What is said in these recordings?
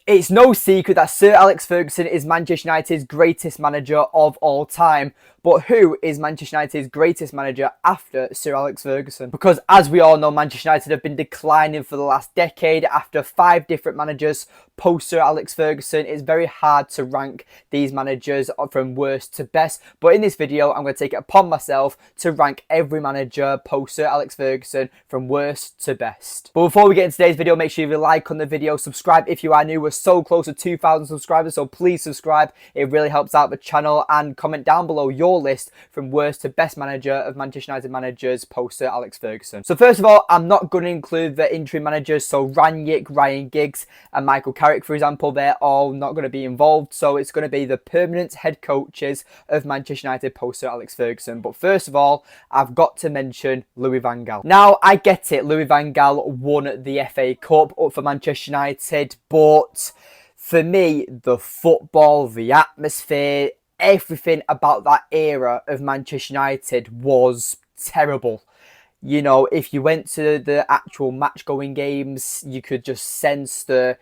It's no secret that Sir Alex Ferguson is Manchester United's greatest manager of all time. But who is Manchester United's greatest manager after Sir Alex Ferguson? Because as we all know, Manchester United have been declining for the last decade after 5 different managers post Sir Alex Ferguson. It's very hard to rank these managers from worst to best. But in this video, I'm going to take it upon myself to rank every manager post Sir Alex Ferguson from worst to best. But before we get into today's video, make sure you leave a like on the video, subscribe if you are new. We're so close to 2,000 subscribers, so please subscribe. It really helps out the channel, and comment down below your list from worst to best manager of Manchester United managers post Sir Alex Ferguson. So first of all, I'm not going to include the interim managers, so Rangnick, Ryan Giggs and Michael Carrick, for example. They're all not going to be involved, so it's going to be the permanent head coaches of Manchester United post Sir Alex Ferguson. But first of all, I've got to mention Louis van Gaal. Now, I get it, Louis van Gaal won the FA Cup up for Manchester United, but for me, the football, the atmosphere, everything about that era of Manchester United was terrible. You know, if you went to the actual match-going games, you could just sense that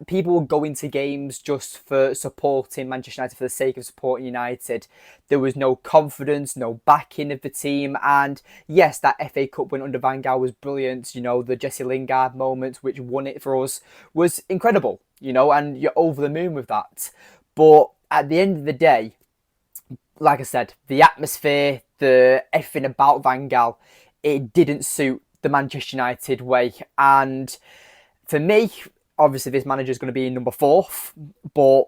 people were going to games just for supporting Manchester United for the sake of supporting United. There was no confidence, no backing of the team. And yes, that FA Cup win under Van Gaal was brilliant. You know, the Jesse Lingard moment, which won it for us, was incredible. You know, and you're over the moon with that. But at the end of the day, like I said, the atmosphere, everything about Van Gaal, it didn't suit the Manchester United way. And for me, obviously this manager is going to be number 4, but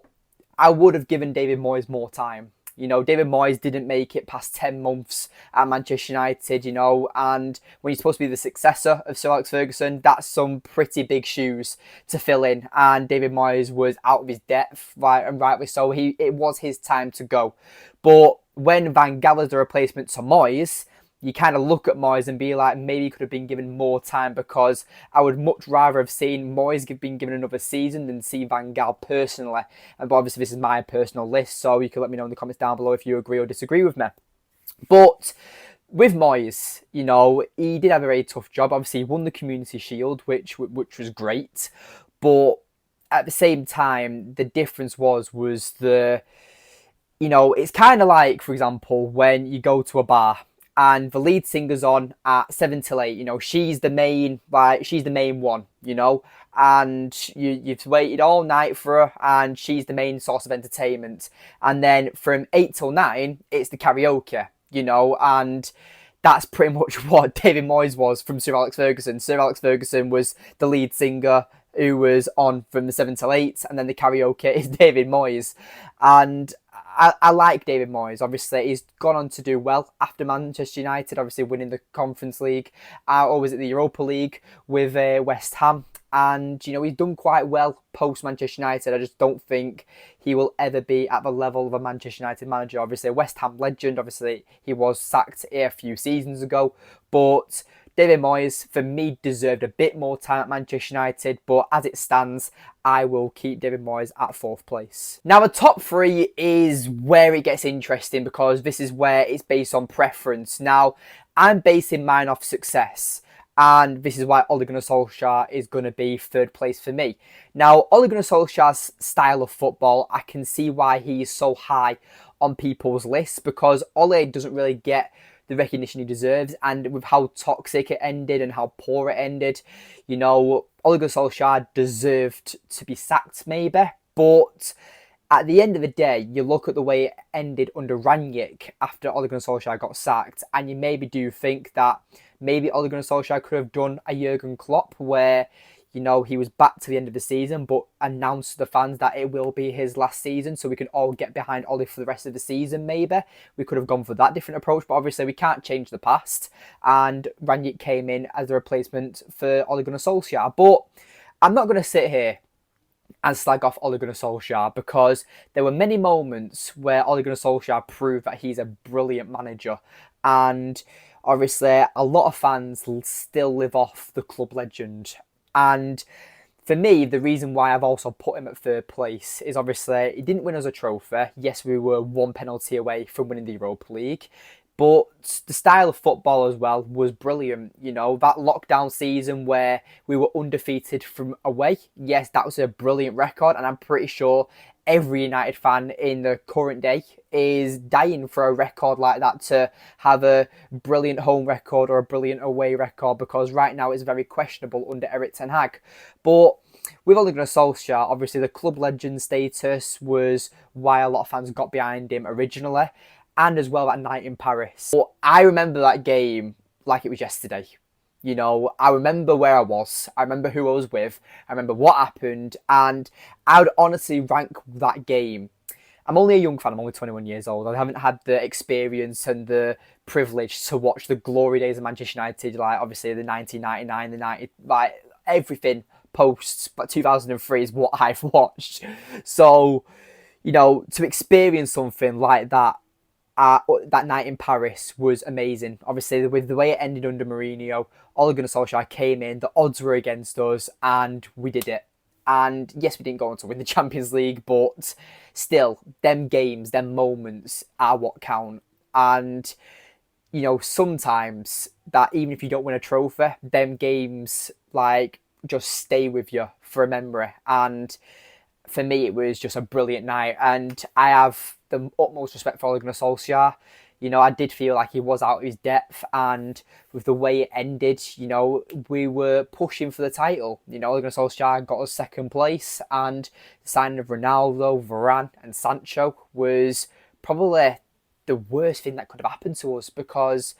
I would have given David Moyes more time. You know, David Moyes didn't make it past 10 months at Manchester United, you know, and when you're supposed to be the successor of Sir Alex Ferguson, that's some pretty big shoes to fill in. And David Moyes was out of his depth, right, and rightly so. It was his time to go. But when Van Gaal is the replacement to Moyes, you kind of look at Moyes and be like, maybe he could have been given more time, because I would much rather have seen Moyes being given another season than see Van Gaal personally. But obviously this is my personal list, so you can let me know in the comments down below if you agree or disagree with me. But with Moyes, you know, he did have a very tough job. Obviously he won the Community Shield, which was great. But at the same time, the difference was you know, it's kind of like, for example, when you go to a bar and the lead singer's on at 7 till 8, you know, she's the main one, you know, and you've waited all night for her, and she's the main source of entertainment. And then from 8 till 9, it's the karaoke, you know, and that's pretty much what David Moyes was from Sir Alex Ferguson. Sir Alex Ferguson was the lead singer who was on from the 7 till 8, and then the karaoke is David Moyes. And I like David Moyes. Obviously, he's gone on to do well after Manchester United, obviously winning the Conference League, or was it the Europa League with West Ham. And, you know, he's done quite well post Manchester United. I just don't think he will ever be at the level of a Manchester United manager. Obviously, a West Ham legend. Obviously, he was sacked a few seasons ago. But David Moyes, for me, deserved a bit more time at Manchester United, but as it stands, I will keep David Moyes at 4th place. Now, the top 3 is where it gets interesting, because this is where it's based on preference. Now, I'm basing mine off success, and this is why Ole Gunnar Solskjaer is going to be 3rd place for me. Now, Ole Gunnar Solskjaer's style of football, I can see why he is so high on people's lists, because Ole doesn't really get the recognition he deserves, and with how toxic it ended and how poor it ended, you know, Ole Gunnar Solskjaer deserved to be sacked maybe. But at the end of the day, you look at the way it ended under Rangnick after Ole Gunnar Solskjaer got sacked, and you maybe do think that maybe Ole Gunnar Solskjaer could have done a Jurgen Klopp, where, you know, he was back to the end of the season, but announced to the fans that it will be his last season, so we can all get behind Ole for the rest of the season, maybe. We could have gone for that different approach, but obviously we can't change the past. And Rangnick came in as a replacement for Ole Gunnar Solskjaer. But I'm not going to sit here and slag off Ole Gunnar Solskjaer, because there were many moments where Ole Gunnar Solskjaer proved that he's a brilliant manager. And obviously, a lot of fans still live off the club legend. And for me, the reason why I've also put him at 3rd place is obviously he didn't win us a trophy. Yes, we were 1 penalty away from winning the Europa League, But the style of football as well was brilliant. You know, that lockdown season where we were undefeated from away. Yes, that was a brilliant record, and I'm pretty sure every United fan in the current day is dying for a record like that, to have a brilliant home record or a brilliant away record, because right now it's very questionable under Erik ten Hag. But with Ole Gunnar Solskjaer, obviously the club legend status was why a lot of fans got behind him originally, and as well that night in Paris. But I remember that game like it was yesterday. You know, I remember where I was. I remember who I was with. I remember what happened. And I would honestly rank that game. I'm only a young fan. I'm only 21 years old. I haven't had the experience and the privilege to watch the glory days of Manchester United. Like, obviously, the 1999, the 90, like, everything post 2003 is what I've watched. So, you know, to experience something like that, that night in Paris was amazing. Obviously, with the way it ended under Mourinho, Ole Gunnar Solskjaer came in, the odds were against us, and we did it. And yes, we didn't go on to win the Champions League, but still, them games, them moments are what count. And, you know, sometimes that even if you don't win a trophy, them games, like, just stay with you for a memory. And for me, it was just a brilliant night. And I have the utmost respect for Ole Gunnar Solskjaer. You know, I did feel like he was out of his depth, and with the way it ended, you know, we were pushing for the title. You know, Ole Gunnar Solskjaer got us second place, and the signing of Ronaldo, Varane and Sancho was probably the worst thing that could have happened to us, because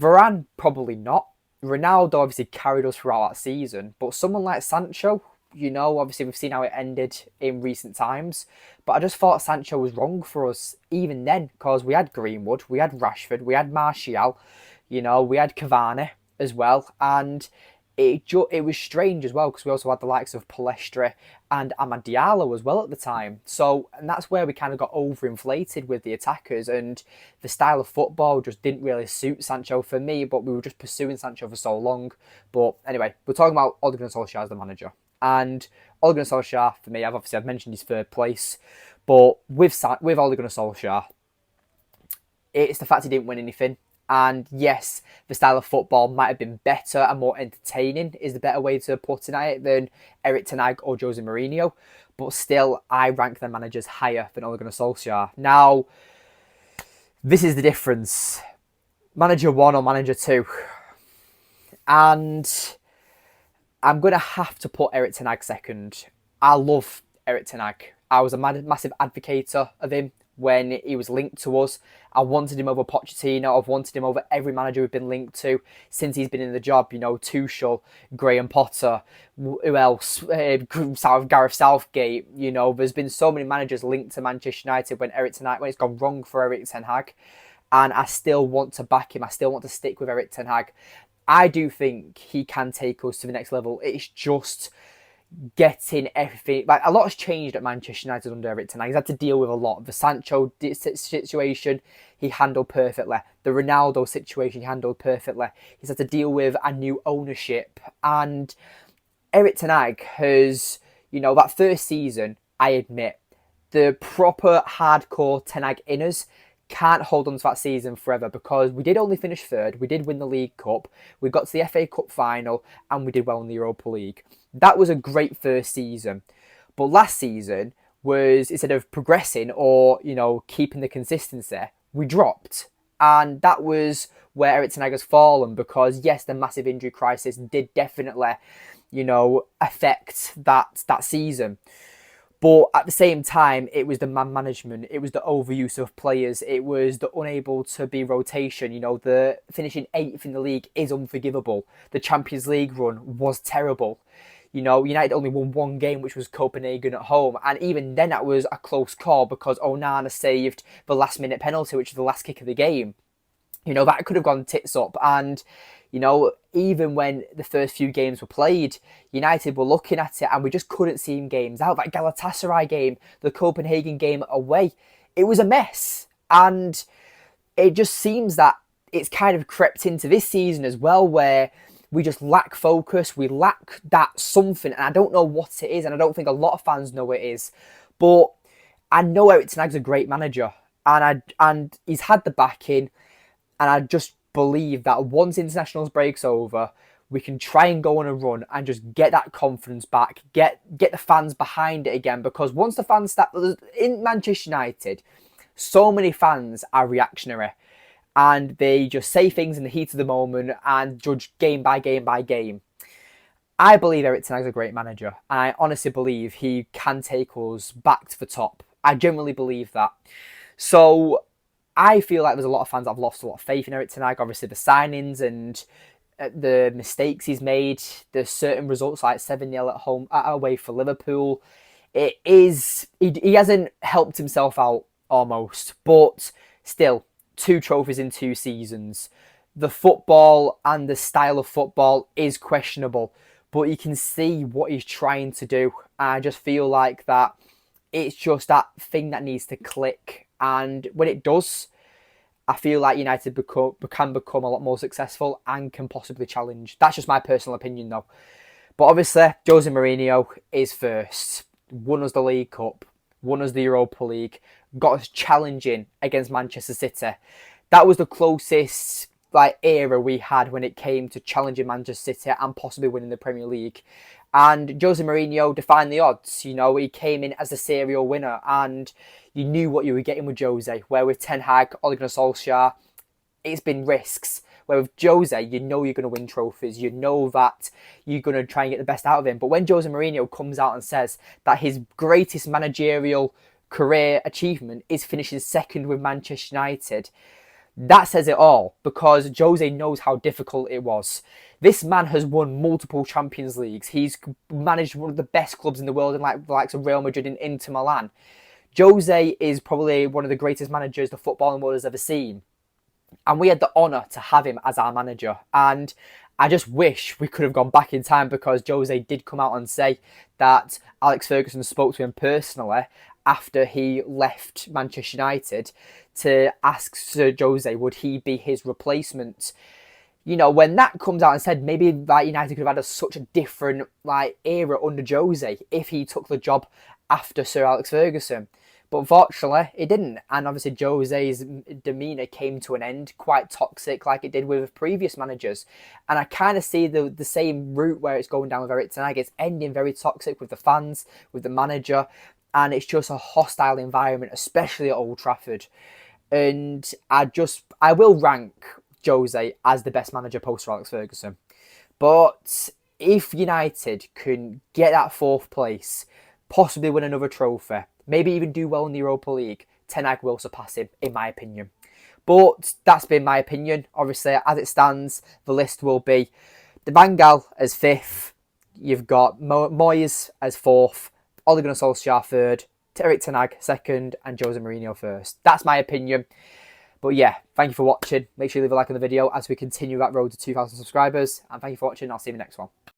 Varane, probably not. Ronaldo obviously carried us throughout that season, but someone like Sancho, you know, obviously we've seen how it ended in recent times, but I just thought Sancho was wrong for us even then, because we had Greenwood, we had Rashford, we had Martial, you know, we had Cavani as well, and it was strange as well, because we also had the likes of Palestra and Amad Diallo as well at the time. So, and that's where we kind of got overinflated with the attackers, and the style of football just didn't really suit Sancho for me, but we were just pursuing Sancho for so long. But anyway, we're talking about Ole Gunnar Solskjaer as the manager. And Ole Gunnar Solskjaer, for me, I've mentioned his third place, but with Ole Gunnar Solskjaer, it's the fact he didn't win anything. And yes, the style of football might have been better and more entertaining, is the better way to put it, than Erik ten Hag or Jose Mourinho. But still, I rank their managers higher than Ole Gunnar Solskjaer. Now, this is the difference. Manager 1 or Manager 2. And I'm going to have to put Erik ten Hag second. I love Erik ten Hag. I was a massive advocate of him when he was linked to us. I wanted him over Pochettino. I've wanted him over every manager we've been linked to since he's been in the job. You know, Tuchel, Graham Potter, who else? Gareth Southgate. You know, there's been so many managers linked to Manchester United when it's gone wrong for Erik ten Hag. And I still want to back him. I still want to stick with Erik ten Hag. I do think he can take us to the next level. It's just getting everything. Like, a lot has changed at Manchester United under Erik ten Hag. He's had to deal with a lot. The Sancho situation, he handled perfectly. The Ronaldo situation, he handled perfectly. He's had to deal with a new ownership. And Erik ten Hag has, you know, that first season, I admit, the proper hardcore ten Hag inners can't hold on to that season forever, because we did only finish third, we did win the League Cup, we got to the FA Cup final, and we did well in the Europa League. That was a great first season. But last season was, instead of progressing or, you know, keeping the consistency, we dropped. And that was where Erik ten Hag has fallen, because yes, the massive injury crisis did definitely, you know, affect that season. But at the same time, it was the man management, it was the overuse of players, it was the unable to be rotation. You know, the finishing 8th in the league is unforgivable. The Champions League run was terrible. You know, United only won one game, which was Copenhagen at home. And even then, that was a close call, because Onana saved the last-minute penalty, which was the last kick of the game. You know, that could have gone tits up. And, you know, even when the first few games were played, United were looking at it and we just couldn't see games out. That Galatasaray game, the Copenhagen game away, it was a mess. And it just seems that it's kind of crept into this season as well, where we just lack focus, we lack that something, and I don't know what it is, and I don't think a lot of fans know what it is. But I know Erik ten Hag's a great manager, and he's had the backing. And I just believe that once internationals breaks over, we can try and go on a run and just get that confidence back, get the fans behind it again. Because once the fans start in Manchester United, so many fans are reactionary and they just say things in the heat of the moment and judge game by game by game. I believe Erik Ten Hag's a great manager, and I honestly believe he can take us back to the top. I genuinely believe that. So I feel like there's a lot of fans that have lost a lot of faith in Erik Ten Hag. Obviously, the signings and the mistakes he's made, there's certain results like 7-0 at home, away for Liverpool. It is, he hasn't helped himself out almost, but still, 2 trophies in 2 seasons. The football and the style of football is questionable, but you can see what he's trying to do. I just feel like that it's just that thing that needs to click. And when it does, I feel like United can become a lot more successful and can possibly challenge. That's just my personal opinion, though. But obviously, Jose Mourinho is first. Won us the League Cup, won us the Europa League, got us challenging against Manchester City. That was the closest era we had when it came to challenging Manchester City and possibly winning the Premier League. And Jose Mourinho defined the odds. You know, he came in as a serial winner and you knew what you were getting with Jose. Where with Ten Hag, Ole Gunnar Solskjaer, it's been risks. Where with Jose, you know you're going to win trophies. You know that you're going to try and get the best out of him. But when Jose Mourinho comes out and says that his greatest managerial career achievement is finishing second with Manchester United, that says it all, because Jose knows how difficult it was. This man has won multiple Champions Leagues. He's managed one of the best clubs in the world in the likes of Real Madrid and Inter Milan. Jose is probably one of the greatest managers the footballing world has ever seen. And we had the honour to have him as our manager. And I just wish we could have gone back in time, because Jose did come out and say that Alex Ferguson spoke to him personally after he left Manchester United to ask Sir Jose would he be his replacement. You know, when that comes out and said maybe United could have had such a different era under Jose if he took the job after Sir Alex Ferguson. But unfortunately, it didn't. And obviously, Jose's demeanour came to an end, quite toxic like it did with previous managers. And I kind of see the same route where it's going down with Erik Ten Hag. It's ending very toxic with the fans, with the manager. And it's just a hostile environment, especially at Old Trafford. And I will rank Jose as the best manager post Alex Ferguson. But if United can get that 4th place, possibly win another trophy, maybe even do well in the Europa League, Ten Hag will surpass him, in my opinion. But that's been my opinion. Obviously, as it stands, the list will be the Van Gaal as 5th. You've got Moyes as 4th. Ole Gunnar Solskjaer 3rd. Erik Ten Hag 2nd. And Jose Mourinho 1st. That's my opinion. But yeah, thank you for watching. Make sure you leave a like on the video as we continue that road to 2,000 subscribers. And thank you for watching. I'll see you in the next one.